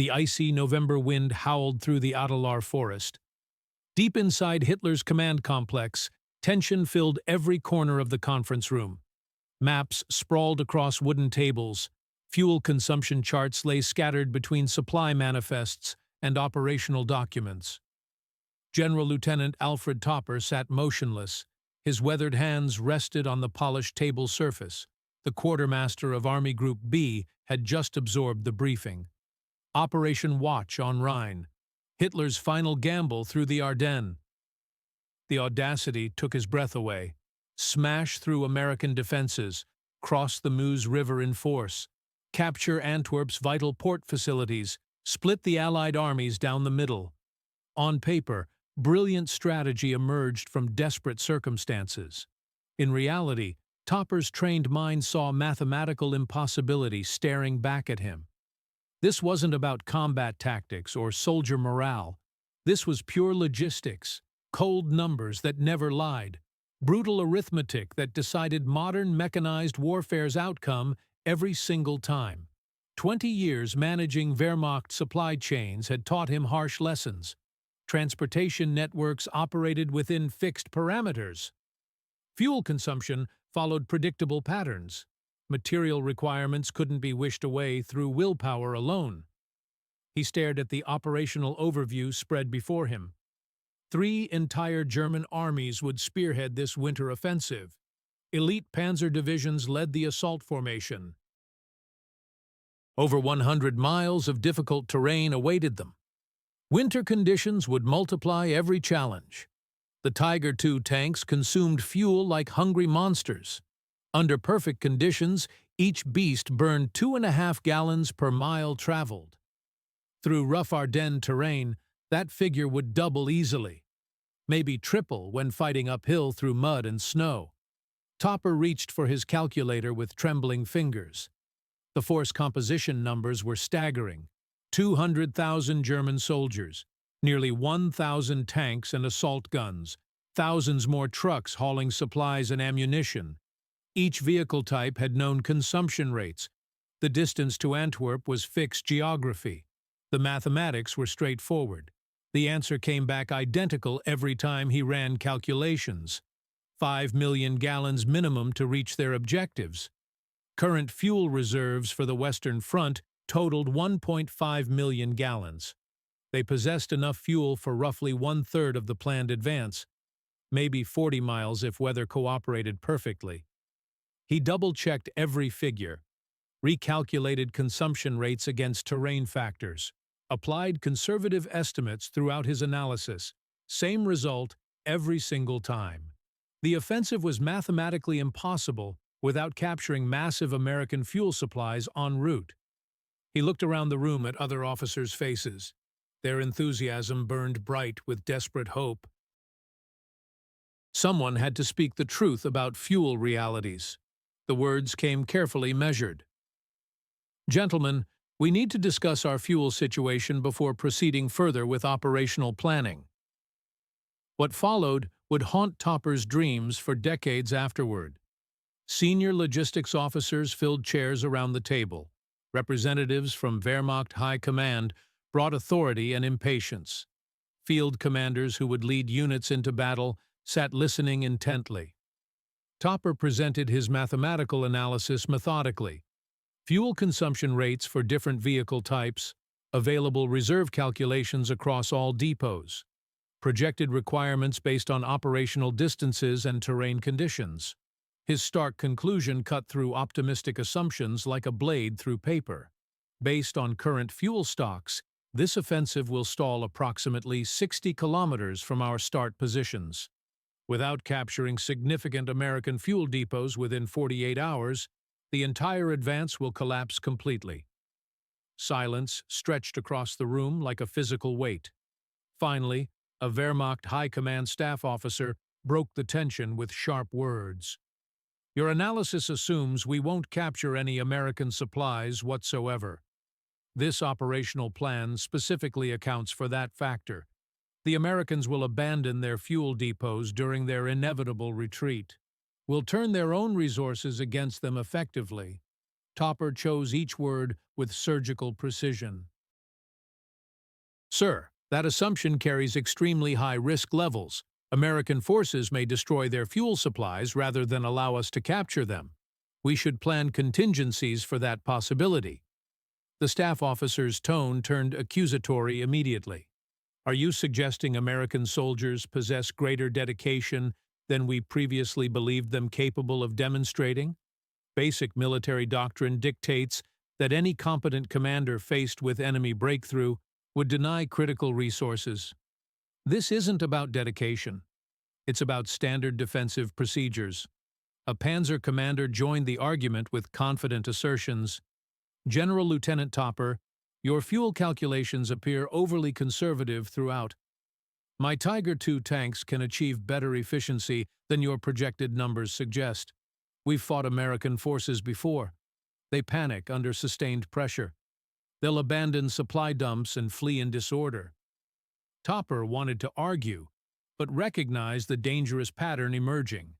The icy November wind howled through the Adalar forest. Deep inside Hitler's command complex, tension filled every corner of the conference room. Maps sprawled across wooden tables. Fuel consumption charts lay scattered between supply manifests and operational documents. General Lieutenant Alfred Topper sat motionless. His weathered hands rested on the polished table surface. The quartermaster of Army Group B had just absorbed the briefing. Operation Watch on Rhine. Hitler's final gamble through the Ardennes. The audacity took his breath away. Smash through American defenses, cross the Meuse River in force, capture Antwerp's vital port facilities, split the Allied armies down the middle. On paper, brilliant strategy emerged from desperate circumstances. In reality, Topper's trained mind saw mathematical impossibility staring back at him. This wasn't about combat tactics or soldier morale. This was pure logistics, cold numbers that never lied, brutal arithmetic that decided modern mechanized warfare's outcome every single time. 20 years managing Wehrmacht supply chains had taught him harsh lessons. Transportation networks operated within fixed parameters. Fuel consumption followed predictable patterns. Material requirements couldn't be wished away through willpower alone. He stared at the operational overview spread before him. 3 entire German armies would spearhead this winter offensive. Elite panzer divisions led the assault formation. Over 100 miles of difficult terrain awaited them. Winter conditions would multiply every challenge. The Tiger II tanks consumed fuel like hungry monsters. Under perfect conditions, each beast burned 2.5 gallons per mile traveled. Through rough Ardennes terrain, that figure would double easily, maybe triple when fighting uphill through mud and snow. Topper reached for his calculator with trembling fingers. The force composition numbers were staggering. 200,000 German soldiers, nearly 1,000 tanks and assault guns, thousands more trucks hauling supplies and ammunition. Each vehicle type had known consumption rates. The distance to Antwerp was fixed geography. The mathematics were straightforward. The answer came back identical every time he ran calculations. 5 million gallons minimum to reach their objectives. Current fuel reserves for the Western Front totaled 1.5 million gallons. They possessed enough fuel for roughly 1/3 of the planned advance, maybe 40 miles if weather cooperated perfectly. He double-checked every figure, recalculated consumption rates against terrain factors, applied conservative estimates throughout his analysis. Same result every single time. The offensive was mathematically impossible without capturing massive American fuel supplies en route. He looked around the room at other officers' faces. Their enthusiasm burned bright with desperate hope. Someone had to speak the truth about fuel realities. The words came carefully measured. "Gentlemen, we need to discuss our fuel situation before proceeding further with operational planning." What followed would haunt Topper's dreams for decades afterward. Senior logistics officers filled chairs around the table. Representatives from Wehrmacht High Command brought authority and impatience. Field commanders who would lead units into battle sat listening intently. Topper presented his mathematical analysis methodically. Fuel consumption rates for different vehicle types, available reserve calculations across all depots, projected requirements based on operational distances and terrain conditions. His stark conclusion cut through optimistic assumptions like a blade through paper. Based on current fuel stocks, this offensive will stall approximately 60 kilometers from our start positions. Without capturing significant American fuel depots within 48 hours, the entire advance will collapse completely. Silence stretched across the room like a physical weight. Finally, a Wehrmacht High Command staff officer broke the tension with sharp words. "Your analysis assumes we won't capture any American supplies whatsoever. This operational plan specifically accounts for that factor. The Americans will abandon their fuel depots during their inevitable retreat. We'll turn their own resources against them effectively." Topper chose each word with surgical precision. Sir, that assumption carries extremely high risk levels. American forces may destroy their fuel supplies rather than allow us to capture them. We should plan contingencies for that possibility. The staff officer's tone turned accusatory immediately. Are you suggesting American soldiers possess greater dedication than we previously believed them capable of demonstrating? Basic military doctrine dictates that any competent commander faced with enemy breakthrough would deny critical resources. This isn't about dedication. It's about standard defensive procedures. A panzer commander joined the argument with confident assertions. General Lieutenant Topper, your fuel calculations appear overly conservative throughout. My Tiger II tanks can achieve better efficiency than your projected numbers suggest. We've fought American forces before. They panic under sustained pressure. They'll abandon supply dumps and flee in disorder. Topper wanted to argue, but recognized the dangerous pattern emerging.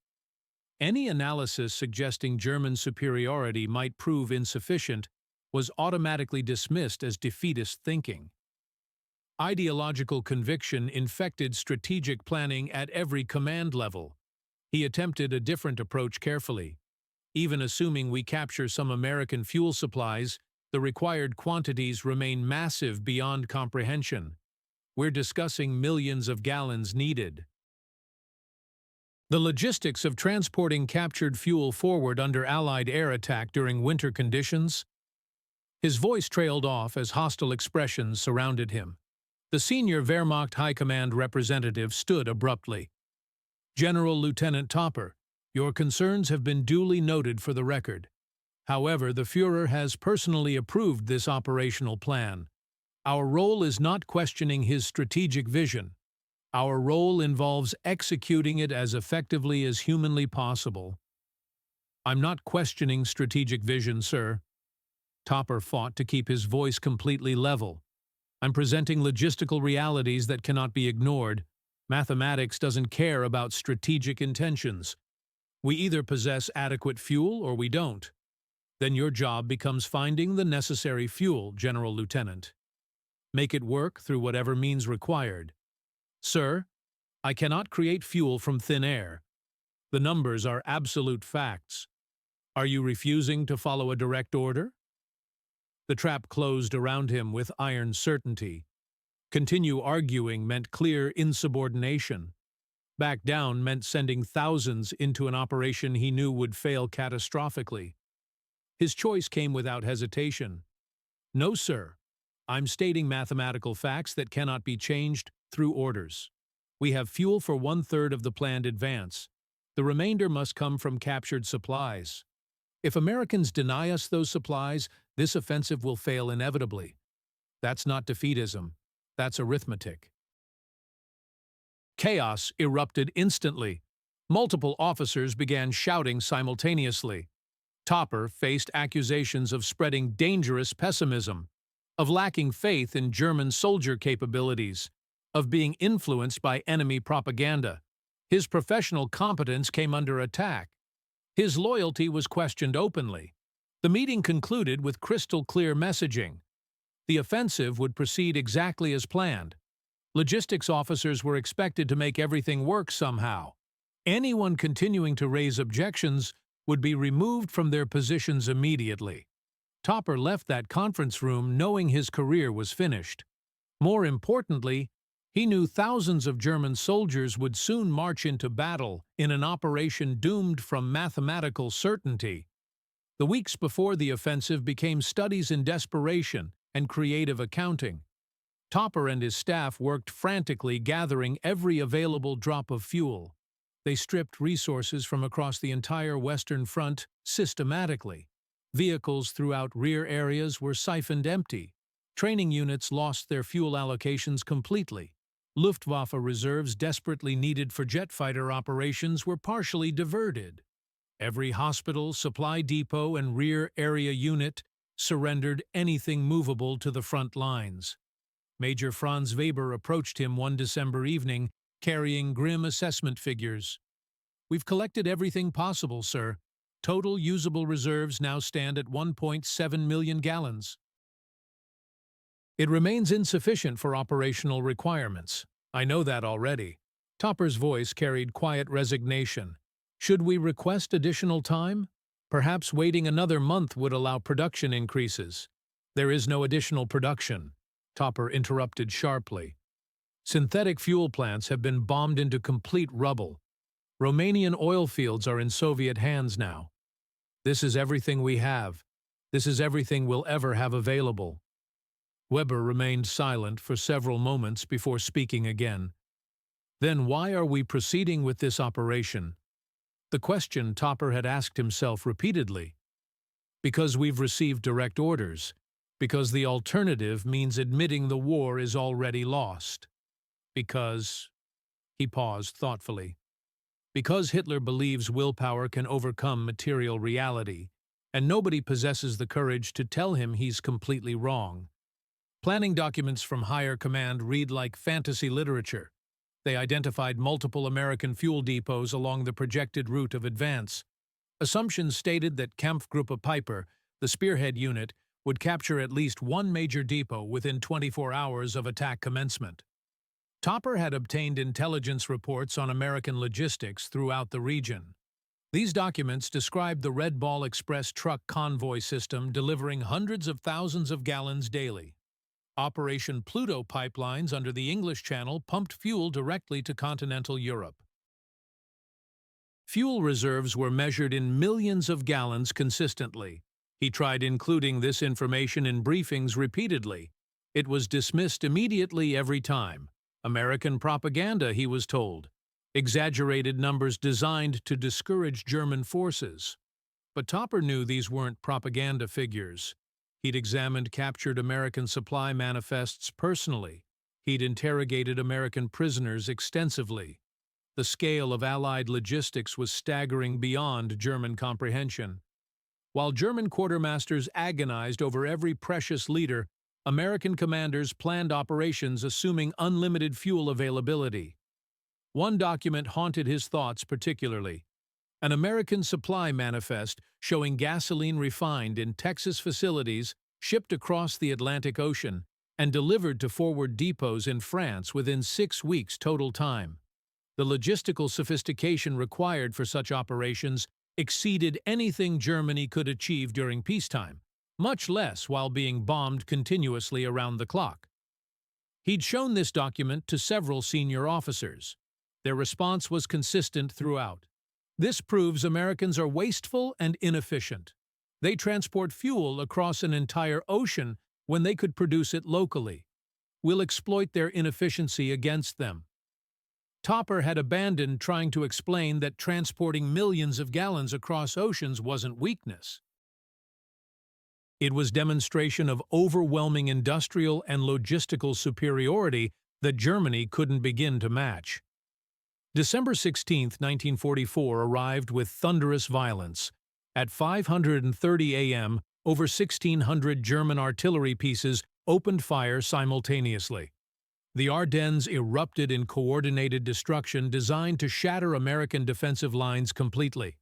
Any analysis suggesting German superiority might prove insufficient was automatically dismissed as defeatist thinking. Ideological conviction infected strategic planning at every command level. He attempted a different approach carefully. Even assuming we capture some American fuel supplies, the required quantities remain massive beyond comprehension. We're discussing millions of gallons needed. The logistics of transporting captured fuel forward under Allied air attack during winter conditions. His voice trailed off as hostile expressions surrounded him. The senior Wehrmacht High Command representative stood abruptly. General Lieutenant Topper, your concerns have been duly noted for the record. However, the Führer has personally approved this operational plan. Our role is not questioning his strategic vision. Our role involves executing it as effectively as humanly possible. I'm not questioning strategic vision, sir. Topper fought to keep his voice completely level. I'm presenting logistical realities that cannot be ignored. Mathematics doesn't care about strategic intentions. We either possess adequate fuel or we don't. Then your job becomes finding the necessary fuel, General Lieutenant. Make it work through whatever means required. Sir, I cannot create fuel from thin air. The numbers are absolute facts. Are you refusing to follow a direct order? The trap closed around him with iron certainty. Continue arguing meant clear insubordination. Back down meant sending thousands into an operation he knew would fail catastrophically. His choice came without hesitation. No, sir. I'm stating mathematical facts that cannot be changed through orders. We have fuel for 1/3 of the planned advance. The remainder must come from captured supplies. If Americans deny us those supplies, this offensive will fail inevitably. That's not defeatism. That's arithmetic. Chaos erupted instantly. Multiple officers began shouting simultaneously. Topper faced accusations of spreading dangerous pessimism, of lacking faith in German soldier capabilities, of being influenced by enemy propaganda. His professional competence came under attack. His loyalty was questioned openly. The meeting concluded with crystal-clear messaging. The offensive would proceed exactly as planned. Logistics officers were expected to make everything work somehow. Anyone continuing to raise objections would be removed from their positions immediately. Topper left that conference room knowing his career was finished. More importantly, he knew thousands of German soldiers would soon march into battle in an operation doomed from mathematical certainty. The weeks before the offensive became studies in desperation and creative accounting. Topper and his staff worked frantically, gathering every available drop of fuel. They stripped resources from across the entire Western Front systematically. Vehicles throughout rear areas were siphoned empty. Training units lost their fuel allocations completely. Luftwaffe reserves desperately needed for jet fighter operations were partially diverted. Every hospital, supply depot, and rear area unit surrendered anything movable to the front lines. Major Franz Weber approached him one December evening, carrying grim assessment figures. We've collected everything possible, sir. Total usable reserves now stand at 1.7 million gallons. It remains insufficient for operational requirements. I know that already. Topper's voice carried quiet resignation. Should we request additional time? Perhaps waiting another month would allow production increases. There is no additional production, Topper interrupted sharply. Synthetic fuel plants have been bombed into complete rubble. Romanian oil fields are in Soviet hands now. This is everything we have. This is everything we'll ever have available. Weber remained silent for several moments before speaking again. Then why are we proceeding with this operation? The question Topper had asked himself repeatedly. Because we've received direct orders. Because the alternative means admitting the war is already lost. Because... He paused thoughtfully. Because Hitler believes willpower can overcome material reality, and nobody possesses the courage to tell him he's completely wrong. Planning documents from higher command read like fantasy literature. They identified multiple American fuel depots along the projected route of advance. Assumptions stated that Kampfgruppe Peiper, the spearhead unit, would capture at least one major depot within 24 hours of attack commencement. Topper had obtained intelligence reports on American logistics throughout the region. These documents described the Red Ball Express truck convoy system delivering hundreds of thousands of gallons daily. Operation Pluto pipelines under the English Channel pumped fuel directly to continental Europe. Fuel reserves were measured in millions of gallons consistently. He tried including this information in briefings repeatedly. It was dismissed immediately every time. American propaganda, he was told. Exaggerated numbers designed to discourage German forces. But Topper knew these weren't propaganda figures. He'd examined captured American supply manifests personally. He'd interrogated American prisoners extensively. The scale of Allied logistics was staggering beyond German comprehension. While German quartermasters agonized over every precious liter, American commanders planned operations assuming unlimited fuel availability. One document haunted his thoughts particularly. An American supply manifest showing gasoline refined in Texas facilities, shipped across the Atlantic Ocean, and delivered to forward depots in France within 6 weeks total time. The logistical sophistication required for such operations exceeded anything Germany could achieve during peacetime, much less while being bombed continuously around the clock. He'd shown this document to several senior officers. Their response was consistent throughout. This proves Americans are wasteful and inefficient. They transport fuel across an entire ocean when they could produce it locally. We'll exploit their inefficiency against them. Topper had abandoned trying to explain that transporting millions of gallons across oceans wasn't weakness. It was demonstration of overwhelming industrial and logistical superiority that Germany couldn't begin to match. December 16, 1944 arrived with thunderous violence. At 5:30 a.m., over 1,600 German artillery pieces opened fire simultaneously. The Ardennes erupted in coordinated destruction designed to shatter American defensive lines completely.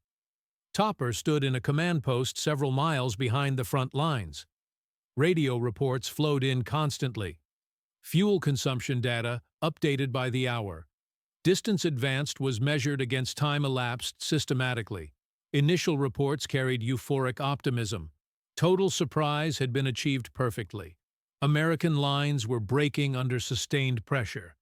Topper stood in a command post several miles behind the front lines. Radio reports flowed in constantly. Fuel consumption data updated by the hour. Distance advanced was measured against time elapsed systematically. Initial reports carried euphoric optimism. Total surprise had been achieved perfectly. American lines were breaking under sustained pressure.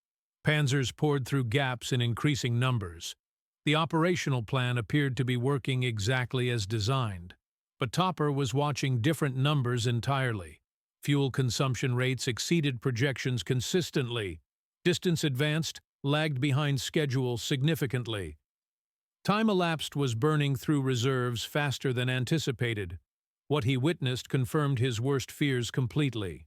Panzers poured through gaps in increasing numbers. The operational plan appeared to be working exactly as designed. But Topper was watching different numbers entirely. Fuel consumption rates exceeded projections consistently. Distance advanced lagged behind schedule significantly. Time elapsed was burning through reserves faster than anticipated. What he witnessed confirmed his worst fears completely.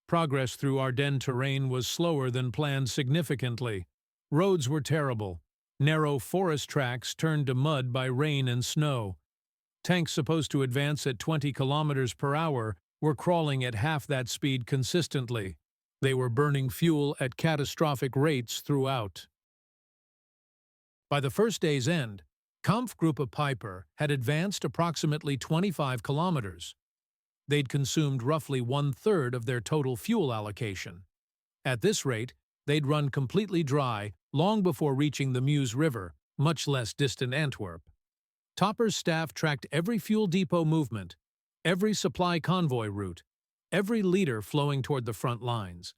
Progress through Ardennes terrain was slower than planned significantly. Roads were terrible. Narrow forest tracks turned to mud by rain and snow. Tanks supposed to advance at 20 kilometers per hour were crawling at half that speed consistently. They were burning fuel at catastrophic rates throughout. By the first day's end, Kampfgruppe Peiper had advanced approximately 25 kilometers. They'd consumed roughly one-third of their total fuel allocation. At this rate, they'd run completely dry long before reaching the Meuse River, much less distant Antwerp. Topper's staff tracked every fuel depot movement, every supply convoy route, every liter flowing toward the front lines.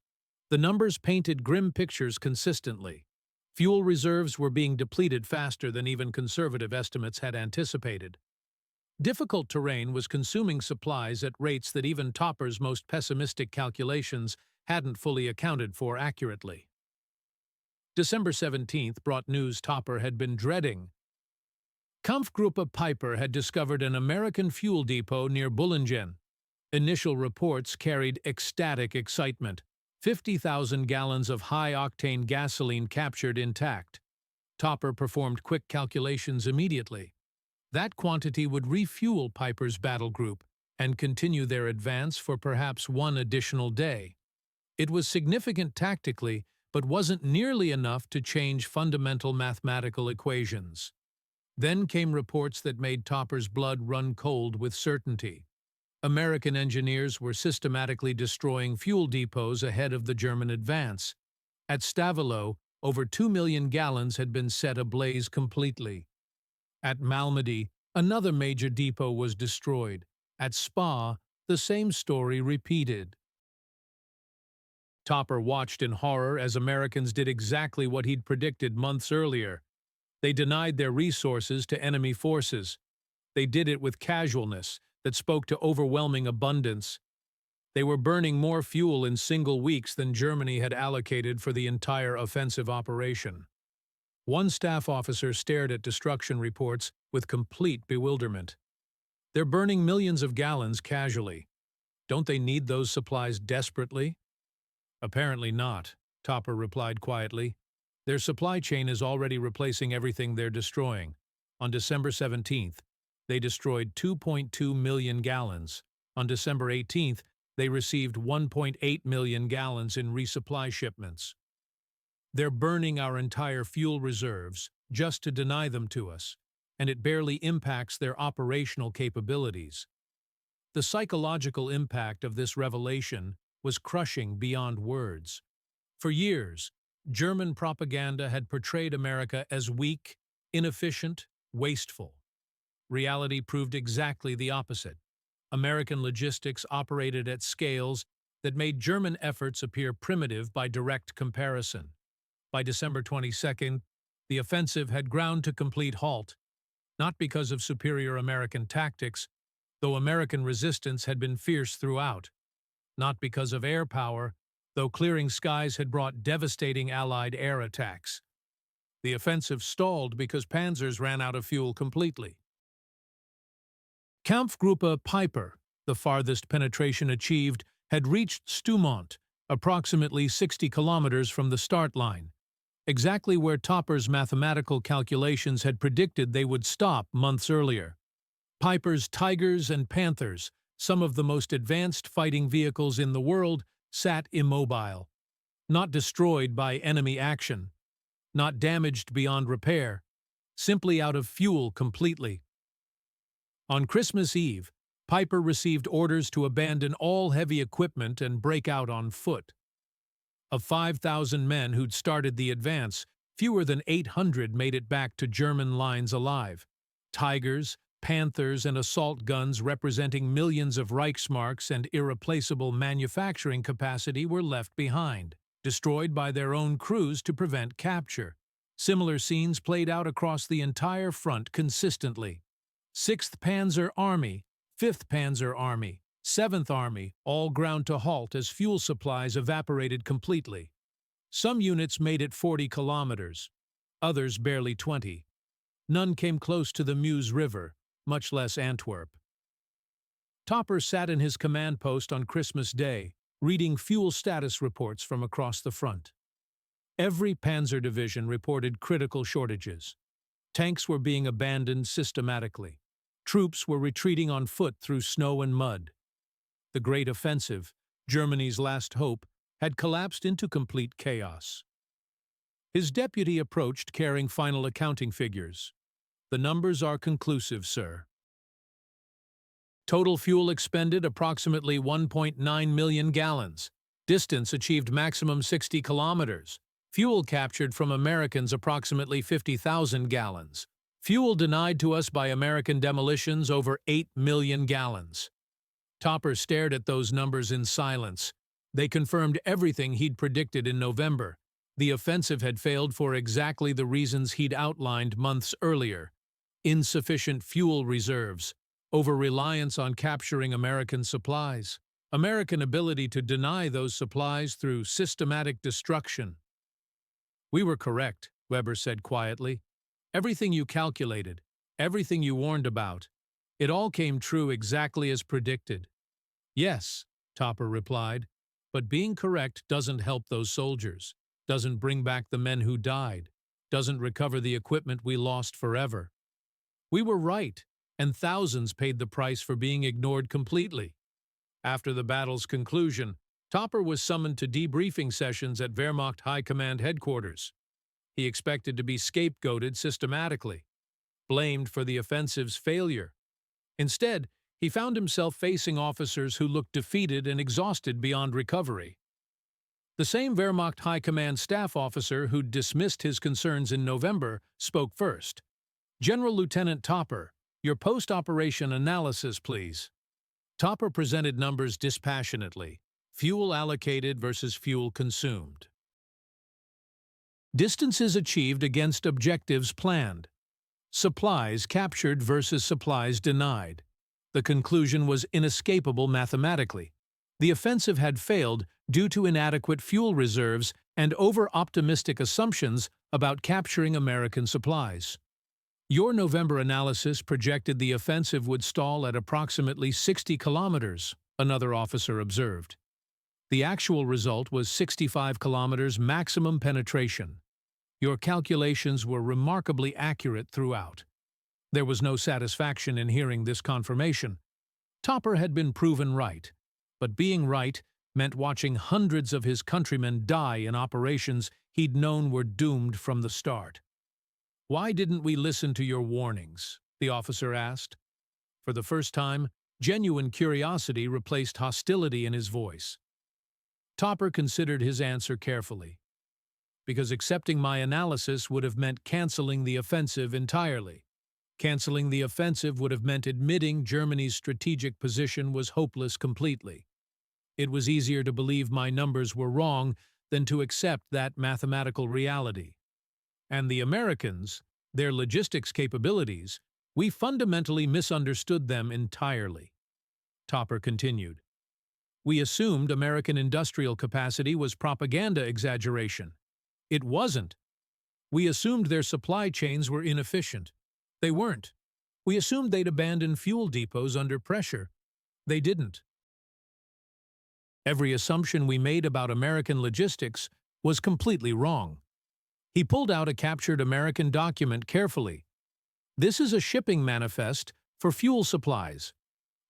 The numbers painted grim pictures consistently. Fuel reserves were being depleted faster than even conservative estimates had anticipated. Difficult terrain was consuming supplies at rates that even Topper's most pessimistic calculations hadn't fully accounted for accurately. December 17th brought news Topper had been dreading. Kampfgruppe Peiper had discovered an American fuel depot near Bullingen. Initial reports carried ecstatic excitement. 50,000 gallons of high-octane gasoline captured intact. Topper performed quick calculations immediately. That quantity would refuel Peiper's battle group and continue their advance for perhaps one additional day. It was significant tactically, but wasn't nearly enough to change fundamental mathematical equations. Then came reports that made Topper's blood run cold with certainty. American engineers were systematically destroying fuel depots ahead of the German advance. At Stavelot, over 2 million gallons had been set ablaze completely. At Malmedy, another major depot was destroyed. At Spa, the same story repeated. Topper watched in horror as Americans did exactly what he'd predicted months earlier. They denied their resources to enemy forces. They did it with casualness that spoke to overwhelming abundance. They were burning more fuel in single weeks than Germany had allocated for the entire offensive operation. One staff officer stared at destruction reports with complete bewilderment. They're burning millions of gallons casually. Don't they need those supplies desperately? Apparently not, Topper replied quietly. Their supply chain is already replacing everything they're destroying. On December 17th, they destroyed 2.2 million gallons. On December 18th, they received 1.8 million gallons in resupply shipments. They're burning our entire fuel reserves just to deny them to us, and it barely impacts their operational capabilities. The psychological impact of this revelation was crushing beyond words. For years, German propaganda had portrayed America as weak, inefficient, wasteful. Reality proved exactly the opposite. American logistics operated at scales that made German efforts appear primitive by direct comparison. By December 22nd, the offensive had ground to complete halt, not because of superior American tactics, though American resistance had been fierce throughout, not because of air power, though clearing skies had brought devastating Allied air attacks. The offensive stalled because panzers ran out of fuel completely. Kampfgruppe Peiper, the farthest penetration achieved, had reached Stoumont, approximately 60 kilometers from the start line, exactly where Topper's mathematical calculations had predicted they would stop months earlier. Peiper's Tigers and Panthers, some of the most advanced fighting vehicles in the world, sat immobile, not destroyed by enemy action, not damaged beyond repair, simply out of fuel completely. On Christmas Eve, Peiper received orders to abandon all heavy equipment and break out on foot. Of 5,000 men who'd started the advance, fewer than 800 made it back to German lines alive. Tigers, Panthers, and assault guns representing millions of Reichsmarks and irreplaceable manufacturing capacity were left behind, destroyed by their own crews to prevent capture. Similar scenes played out across the entire front consistently. 6th Panzer Army, 5th Panzer Army, 7th Army all ground to halt as fuel supplies evaporated completely. Some units made it 40 kilometers, others barely 20. None came close to the Meuse River, much less Antwerp. Topper sat in his command post on Christmas Day, reading fuel status reports from across the front. Every panzer division reported critical shortages. Tanks were being abandoned systematically. Troops were retreating on foot through snow and mud. The Great Offensive, Germany's last hope, had collapsed into complete chaos. His deputy approached carrying final accounting figures. "The numbers are conclusive, sir." Total fuel expended approximately 1.9 million gallons. Distance achieved maximum 60 kilometers. Fuel captured from Americans approximately 50,000 gallons. Fuel denied to us by American demolitions over 8 million gallons. Topper stared at those numbers in silence. They confirmed everything he'd predicted in November. The offensive had failed for exactly the reasons he'd outlined months earlier. Insufficient fuel reserves, over-reliance on capturing American supplies, American ability to deny those supplies through systematic destruction. "We were correct," Weber said quietly. "Everything you calculated, everything you warned about, it all came true exactly as predicted." "Yes," Topper replied, "but being correct doesn't help those soldiers, doesn't bring back the men who died, doesn't recover the equipment we lost forever. We were right, and thousands paid the price for being ignored completely." After the battle's conclusion, Topper was summoned to debriefing sessions at Wehrmacht High Command headquarters. He expected to be scapegoated systematically, blamed for the offensive's failure. Instead, he found himself facing officers who looked defeated and exhausted beyond recovery. The same Wehrmacht High Command staff officer who'd dismissed his concerns in November spoke first. "General Lieutenant Topper, your post-operation analysis, please." Topper presented numbers dispassionately. Fuel allocated versus fuel consumed. Distances achieved against objectives planned. Supplies captured versus supplies denied. The conclusion was inescapable mathematically. The offensive had failed due to inadequate fuel reserves and over-optimistic assumptions about capturing American supplies. Your November analysis projected the offensive would stall at approximately 60 kilometers, another officer observed. The actual result was 65 kilometers maximum penetration. Your calculations were remarkably accurate throughout. There was no satisfaction in hearing this confirmation. Topper had been proven right, but being right meant watching hundreds of his countrymen die in operations he'd known were doomed from the start. "Why didn't we listen to your warnings?" the officer asked. For the first time, genuine curiosity replaced hostility in his voice. Topper considered his answer carefully. "Because accepting my analysis would have meant canceling the offensive entirely. Canceling the offensive would have meant admitting Germany's strategic position was hopeless completely. It was easier to believe my numbers were wrong than to accept that mathematical reality. And the Americans, their logistics capabilities, we fundamentally misunderstood them entirely." Topper continued. "We assumed American industrial capacity was propaganda exaggeration. It wasn't. We assumed their supply chains were inefficient. They weren't. We assumed they'd abandon fuel depots under pressure. They didn't. Every assumption we made about American logistics was completely wrong." He pulled out a captured American document carefully. "This is a shipping manifest for fuel supplies.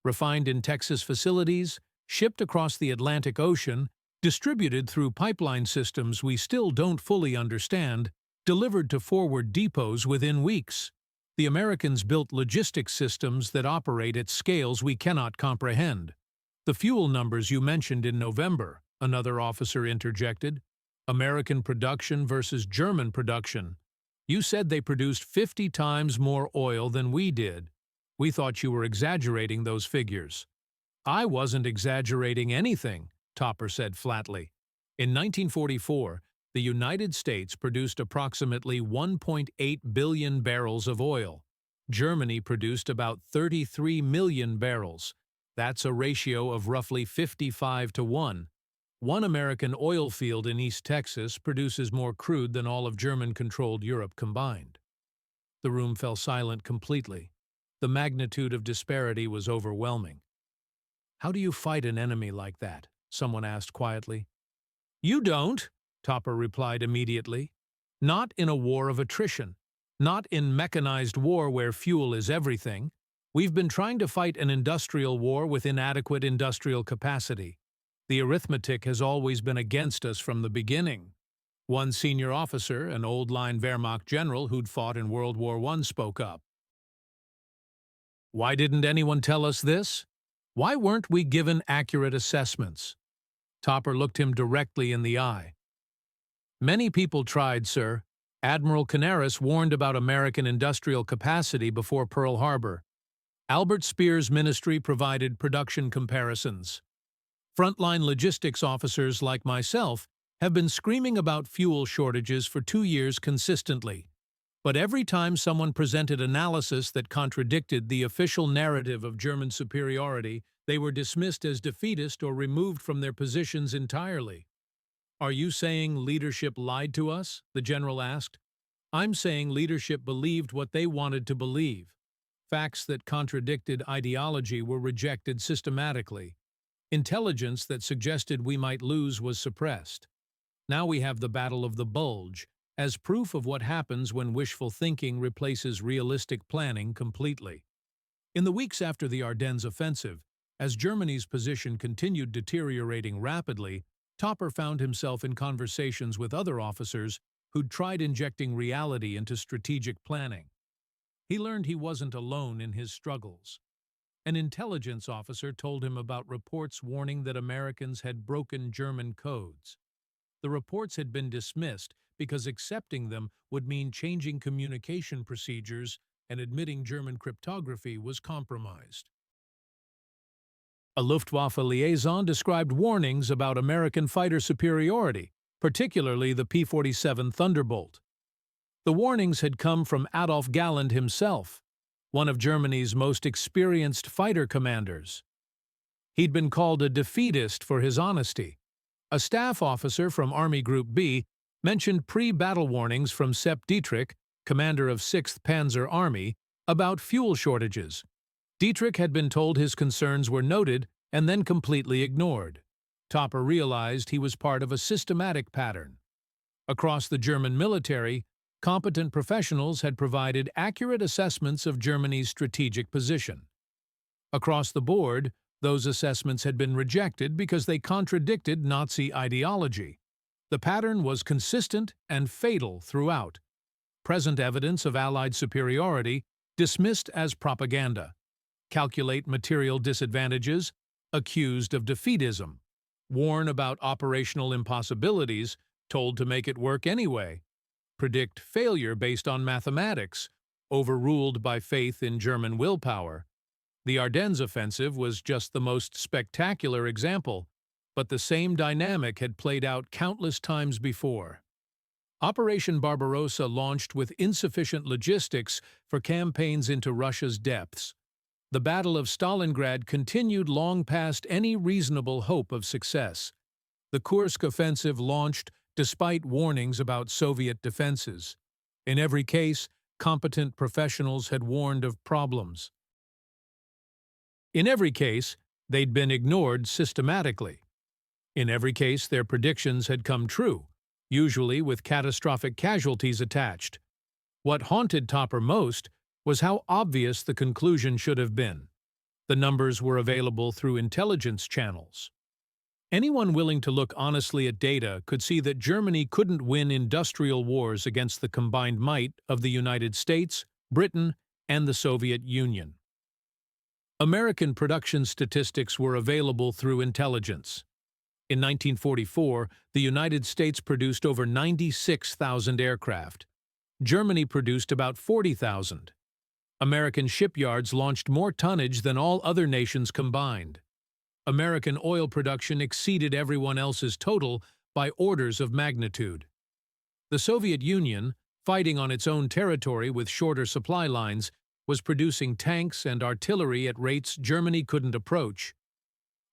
Refined in Texas facilities, shipped across the Atlantic Ocean, distributed through pipeline systems we still don't fully understand, delivered to forward depots within weeks. The Americans built logistics systems that operate at scales we cannot comprehend." "The fuel numbers you mentioned in November," another officer interjected. "American production versus German production. You said they produced 50 times more oil than we did. We thought you were exaggerating those figures." "I wasn't exaggerating anything," Topper said flatly. "In 1944, the United States produced approximately 1.8 billion barrels of oil. Germany produced about 33 million barrels. That's a ratio of roughly 55 to 1. One American oil field in East Texas produces more crude than all of German-controlled Europe combined." The room fell silent completely. The magnitude of disparity was overwhelming. "How do you fight an enemy like that?" someone asked quietly. "You don't," Topper replied immediately. "Not in a war of attrition. Not in mechanized war where fuel is everything. We've been trying to fight an industrial war with inadequate industrial capacity. The arithmetic has always been against us from the beginning." One senior officer, an old-line Wehrmacht general who'd fought in World War I, spoke up. Why didn't anyone tell us this? Why weren't we given accurate assessments? Topper looked him directly in the eye. Many people tried, sir. Admiral Canaris warned about American industrial capacity before Pearl Harbor. Albert Speer's ministry provided production comparisons. Frontline logistics officers like myself have been screaming about fuel shortages for 2 years consistently. But every time someone presented analysis that contradicted the official narrative of German superiority, they were dismissed as defeatist or removed from their positions entirely. Are you saying leadership lied to us? The general asked. I'm saying leadership believed what they wanted to believe. Facts that contradicted ideology were rejected systematically. Intelligence that suggested we might lose was suppressed. Now we have the Battle of the Bulge, as proof of what happens when wishful thinking replaces realistic planning completely. In the weeks after the Ardennes offensive, as Germany's position continued deteriorating rapidly, Topper found himself in conversations with other officers who'd tried injecting reality into strategic planning. He learned he wasn't alone in his struggles. An intelligence officer told him about reports warning that Americans had broken German codes. The reports had been dismissed because accepting them would mean changing communication procedures, and admitting German cryptography was compromised. A Luftwaffe liaison described warnings about American fighter superiority, particularly the P-47 Thunderbolt. The warnings had come from Adolf Galland himself, one of Germany's most experienced fighter commanders. He'd been called a defeatist for his honesty. A staff officer from Army Group B mentioned pre-battle warnings from Sepp Dietrich, commander of 6th Panzer Army, about fuel shortages. Dietrich had been told his concerns were noted and then completely ignored. Topper realized he was part of a systematic pattern. Across the German military, competent professionals had provided accurate assessments of Germany's strategic position. Across the board, those assessments had been rejected because they contradicted Nazi ideology. The pattern was consistent and fatal throughout. Present evidence of Allied superiority dismissed as propaganda. Calculate material disadvantages, accused of defeatism. Warn about operational impossibilities, told to make it work anyway. Predict failure based on mathematics, overruled by faith in German willpower. The Ardennes offensive was just the most spectacular example, but the same dynamic had played out countless times before. Operation Barbarossa launched with insufficient logistics for campaigns into Russia's depths. The Battle of Stalingrad continued long past any reasonable hope of success. The Kursk offensive launched despite warnings about Soviet defenses. In every case, competent professionals had warned of problems. In every case, they'd been ignored systematically. In every case, their predictions had come true, usually with catastrophic casualties attached. What haunted Topper most was how obvious the conclusion should have been. The numbers were available through intelligence channels. Anyone willing to look honestly at data could see that Germany couldn't win industrial wars against the combined might of the United States, Britain, and the Soviet Union. American production statistics were available through intelligence. In 1944, the United States produced over 96,000 aircraft. Germany produced about 40,000. American shipyards launched more tonnage than all other nations combined. American oil production exceeded everyone else's total by orders of magnitude. The Soviet Union, fighting on its own territory with shorter supply lines, was producing tanks and artillery at rates Germany couldn't approach.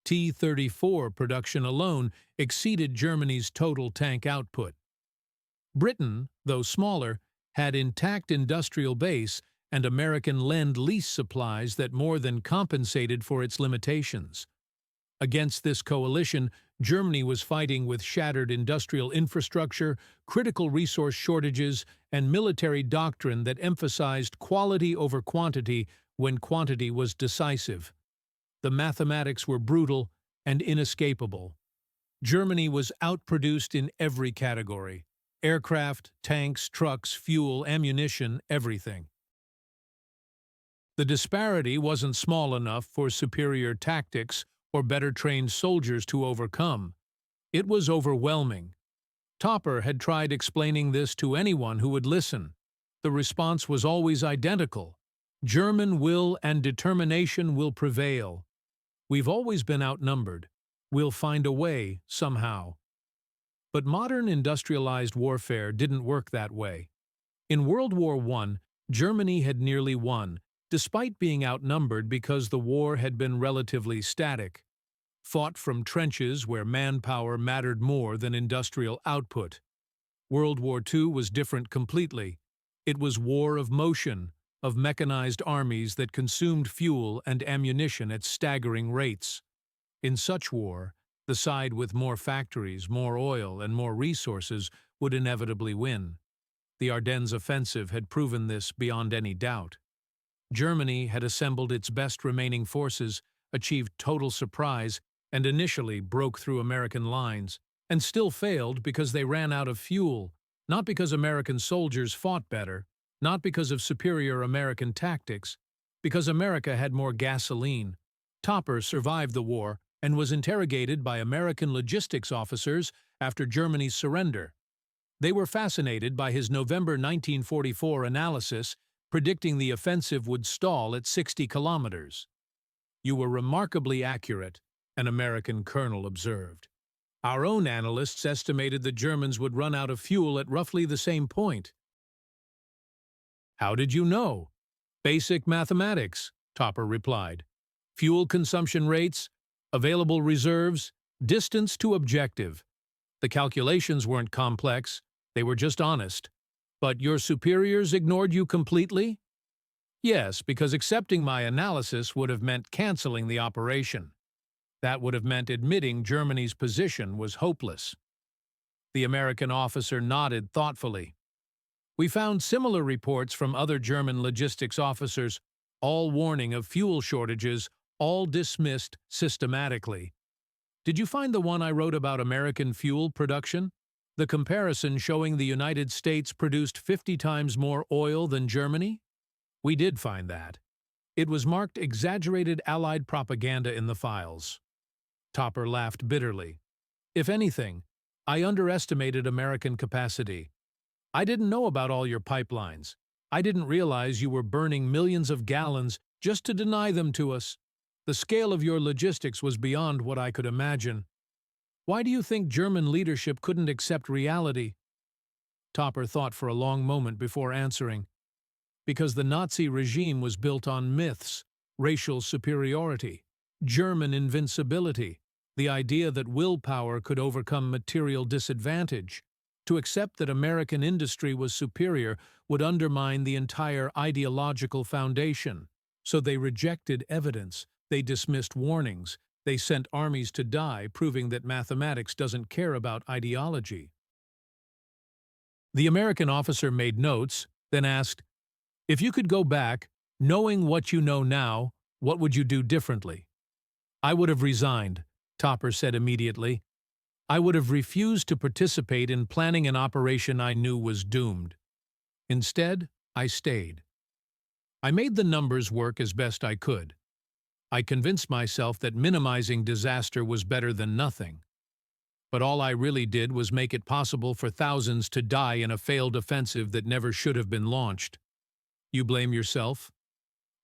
T-34 production alone exceeded Germany's total tank output. Britain, though smaller, had intact industrial base and American lend-lease supplies that more than compensated for its limitations. Against this coalition, Germany was fighting with shattered industrial infrastructure, critical resource shortages, and military doctrine that emphasized quality over quantity when quantity was decisive. The mathematics were brutal and inescapable. Germany was outproduced in every category: aircraft, tanks, trucks, fuel, ammunition, everything. The disparity wasn't small enough for superior tactics or better-trained soldiers to overcome. It was overwhelming. Topper had tried explaining this to anyone who would listen. The response was always identical. German will and determination will prevail. We've always been outnumbered. We'll find a way, somehow. But modern industrialized warfare didn't work that way. In World War I, Germany had nearly won, despite being outnumbered because the war had been relatively static, fought from trenches where manpower mattered more than industrial output. World War II was different completely. It was war of motion, of mechanized armies that consumed fuel and ammunition at staggering rates. In such war, the side with more factories, more oil, and more resources would inevitably win. The Ardennes offensive had proven this beyond any doubt. Germany had assembled its best remaining forces, achieved total surprise, and initially broke through American lines, and still failed because they ran out of fuel, not because American soldiers fought better, not because of superior American tactics, because America had more gasoline. Topper survived the war and was interrogated by American logistics officers after Germany's surrender. They were fascinated by his November 1944 analysis predicting the offensive would stall at 60 kilometers. "You were remarkably accurate," an American colonel observed. "Our own analysts estimated the Germans would run out of fuel at roughly the same point." "How did you know?" "Basic mathematics," Topper replied. "Fuel consumption rates, available reserves, distance to objective. The calculations weren't complex, they were just honest. But your superiors ignored you completely?" "Yes, because accepting my analysis would have meant canceling the operation. That would have meant admitting Germany's position was hopeless." The American officer nodded thoughtfully. "We found similar reports from other German logistics officers, all warning of fuel shortages, all dismissed systematically. Did you find the one I wrote about American fuel production? The comparison showing the United States produced 50 times more oil than Germany?" "We did find that. It was marked exaggerated Allied propaganda in the files." Topper laughed bitterly. "If anything, I underestimated American capacity. I didn't know about all your pipelines. I didn't realize you were burning millions of gallons just to deny them to us. The scale of your logistics was beyond what I could imagine. Why do you think German leadership couldn't accept reality?" Topper thought for a long moment before answering. "Because the Nazi regime was built on myths, racial superiority, German invincibility, the idea that willpower could overcome material disadvantage. To accept that American industry was superior would undermine the entire ideological foundation. So they rejected evidence, they dismissed warnings, they sent armies to die, proving that mathematics doesn't care about ideology." The American officer made notes, then asked, "If you could go back, knowing what you know now, what would you do differently?" "I would have resigned," Topper said immediately. "I would have refused to participate in planning an operation I knew was doomed. Instead, I stayed. I made the numbers work as best I could. I convinced myself that minimizing disaster was better than nothing. But all I really did was make it possible for thousands to die in a failed offensive that never should have been launched. You blame yourself?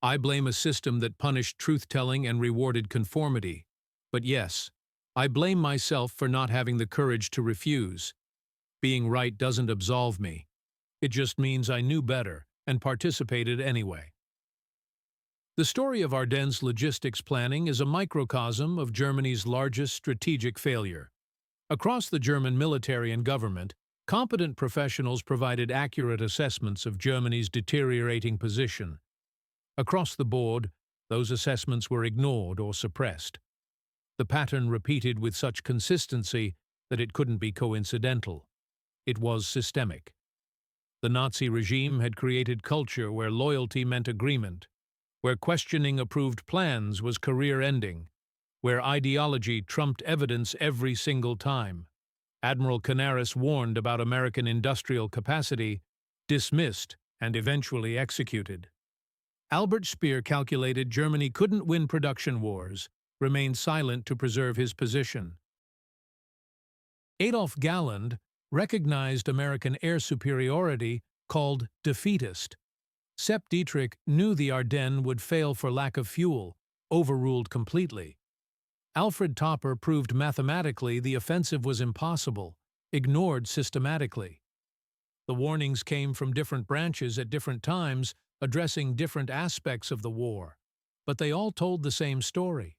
I blame a system that punished truth-telling and rewarded conformity. But yes, I blame myself for not having the courage to refuse. Being right doesn't absolve me. It just means I knew better and participated anyway." The story of Ardennes logistics planning is a microcosm of Germany's largest strategic failure. Across the German military and government, competent professionals provided accurate assessments of Germany's deteriorating position. Across the board, those assessments were ignored or suppressed. The pattern repeated with such consistency that it couldn't be coincidental. It was systemic. The Nazi regime had created culture where loyalty meant agreement, where questioning approved plans was career-ending, where ideology trumped evidence every single time. Admiral Canaris warned about American industrial capacity, dismissed, and eventually executed. Albert Speer calculated Germany couldn't win production wars, remained silent to preserve his position. Adolf Galland recognized American air superiority, called defeatist. Sepp Dietrich knew the Ardennes would fail for lack of fuel, overruled completely. Alfred Topper proved mathematically the offensive was impossible, ignored systematically. The warnings came from different branches at different times, addressing different aspects of the war, but they all told the same story.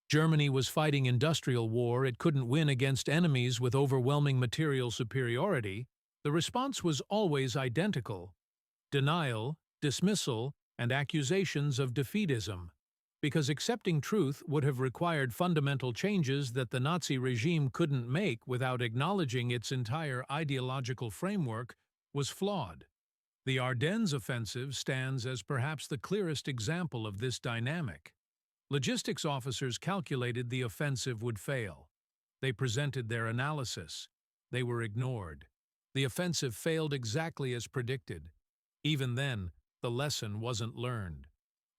Germany was fighting industrial war it couldn't win against enemies with overwhelming material superiority. The response was always identical: denial, dismissal, and accusations of defeatism, because accepting truth would have required fundamental changes that the Nazi regime couldn't make without acknowledging its entire ideological framework was flawed. The Ardennes offensive stands as perhaps the clearest example of this dynamic. Logistics officers calculated the offensive would fail. They presented their analysis. They were ignored. The offensive failed exactly as predicted. Even then, the lesson wasn't learned.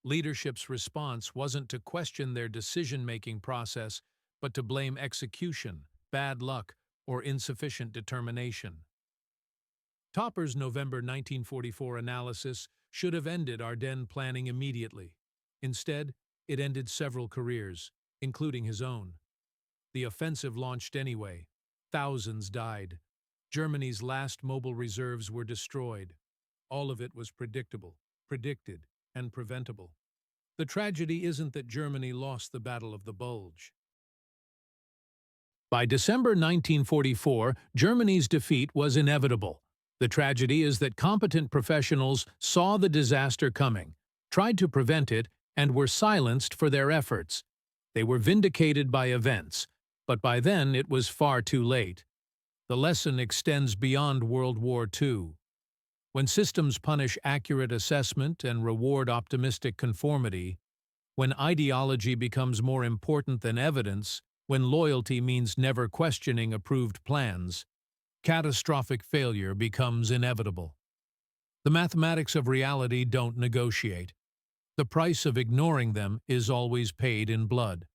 Leadership's response wasn't to question their decision-making process, but to blame execution, bad luck, or insufficient determination. Topper's November 1944 analysis should have ended Ardennes planning immediately. Instead, it ended several careers, including his own. The offensive launched anyway. Thousands died. Germany's last mobile reserves were destroyed. All of it was predictable, predicted, and preventable. The tragedy isn't that Germany lost the Battle of the Bulge. By December 1944, Germany's defeat was inevitable. The tragedy is that competent professionals saw the disaster coming, tried to prevent it, and were silenced for their efforts. They were vindicated by events, but by then it was far too late. The lesson extends beyond World War II. When systems punish accurate assessment and reward optimistic conformity, when ideology becomes more important than evidence, when loyalty means never questioning approved plans, catastrophic failure becomes inevitable. The mathematics of reality don't negotiate. The price of ignoring them is always paid in blood.